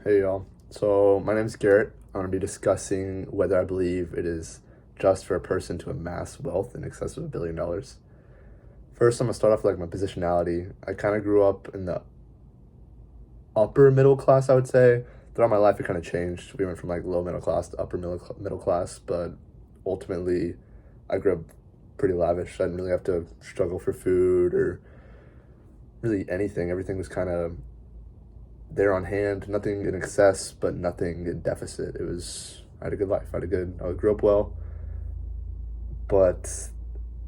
Hey y'all. So my name is Garrett. I'm going to be discussing whether I believe it is just for a person to amass wealth in excess of $1 billion. First, I'm going to start off with my positionality. I kind of grew up in the upper middle class, I would say. Throughout my life, it kind of changed. We went from low middle class to upper middle class, but ultimately, I grew up pretty lavish. I didn't really have to struggle for food or really anything. Everything was kind of there on hand, nothing in excess, but nothing in deficit. I had a good life. I grew up well, but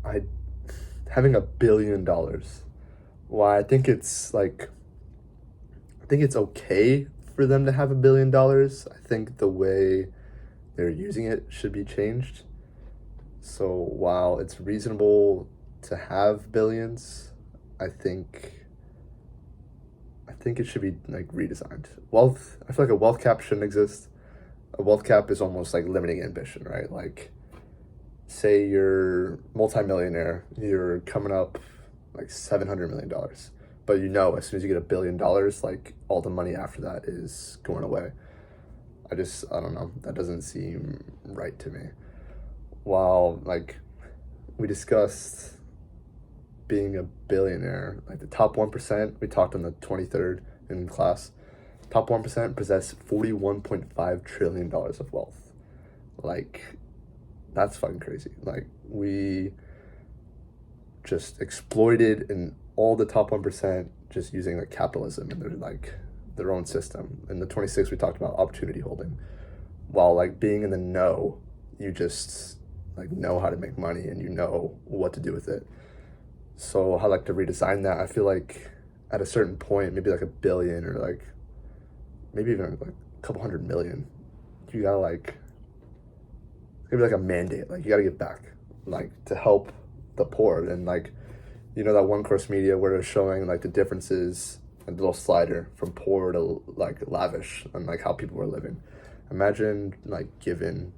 I, having $1 billion, why I think it's okay for them to have $1 billion. I think the way they're using it should be changed. So while it's reasonable to have billions, I think it should be redesigned. I feel like a wealth cap shouldn't exist. A wealth cap is almost like limiting ambition, right? Like, say you're multimillionaire, you're coming up $700 million, but as soon as you get $1 billion, all the money after that is going away. I don't know. That doesn't seem right to me. While we discussed being a billionaire, the top 1%, we talked on the 23rd in class, top 1% possess $41.5 trillion of wealth. That's fucking crazy. We just exploited in all the top 1% just using capitalism and their own system. In the 26th, we talked about opportunity holding. While being in the know, you just know how to make money and you know what to do with it. So I like to redesign that. I feel like at a certain point, maybe $1 billion or maybe even a couple hundred million, you gotta maybe a mandate. You gotta give back, to help the poor. And that One Course Media where they're showing the differences and the little slider from poor to lavish and how people were living. Imagine giving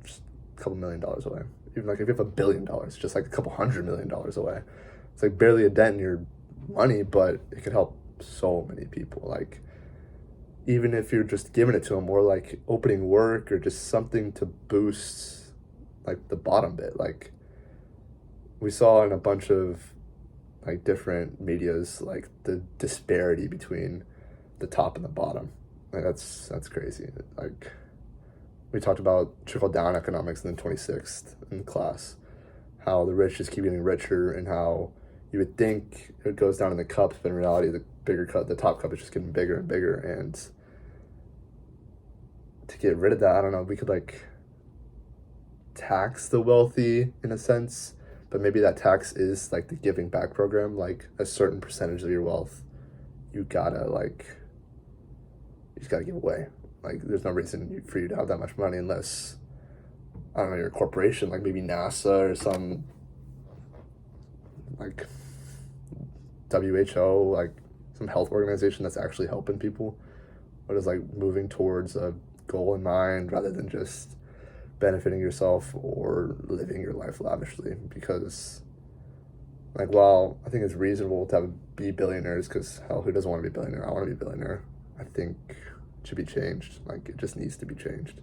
just a couple $1 million away. Even if you have $1 billion, just a couple $100 million away. It's barely a dent in your money, but it could help so many people. Even if you're just giving it to them, or opening work, or just something to boost the bottom bit. We saw in a bunch of different medias the disparity between the top and the bottom. That's crazy. We talked about trickle-down economics in the 26th in class, how the rich just keep getting richer and how you would think it goes down in the cups, but in reality, the top cup is just getting bigger and bigger. And to get rid of that, I don't know, we could tax the wealthy in a sense, but maybe that tax is the giving back program, a certain percentage of your wealth, you just gotta give away. There's no reason for you to have that much money unless, I don't know, you're a corporation, maybe NASA or some, WHO, some health organization that's actually helping people, but is moving towards a goal in mind rather than just benefiting yourself or living your life lavishly. Because, while I think it's reasonable to be billionaires, because hell, who doesn't want to be a billionaire? I want to be a billionaire. I think should be changed. It just needs to be changed.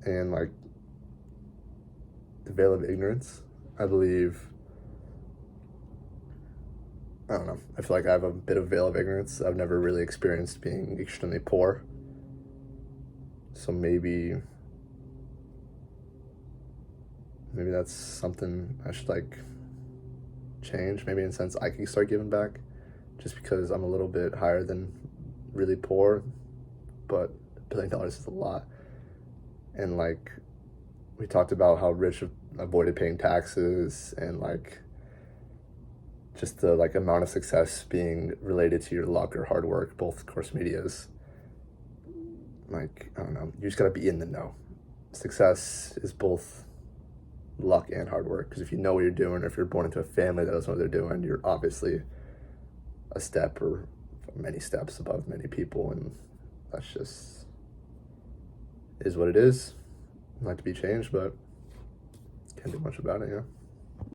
And the veil of ignorance, I believe, I don't know, I feel I have a bit of veil of ignorance. I've never really experienced being extremely poor. So maybe that's something I should change. Maybe in a sense I can start giving back, just because I'm a little bit higher than really poor, but $1 billion is a lot. And we talked about how rich avoided paying taxes, and just the amount of success being related to your luck or hard work, both course medias. I don't know, you just gotta be in the know. Success is both luck and hard work, because if you know what you're doing, or if you're born into a family that doesn't know what they're doing, you're obviously a step or many steps above many people, and that's just is what it is. Not to be changed, but can't do much about it.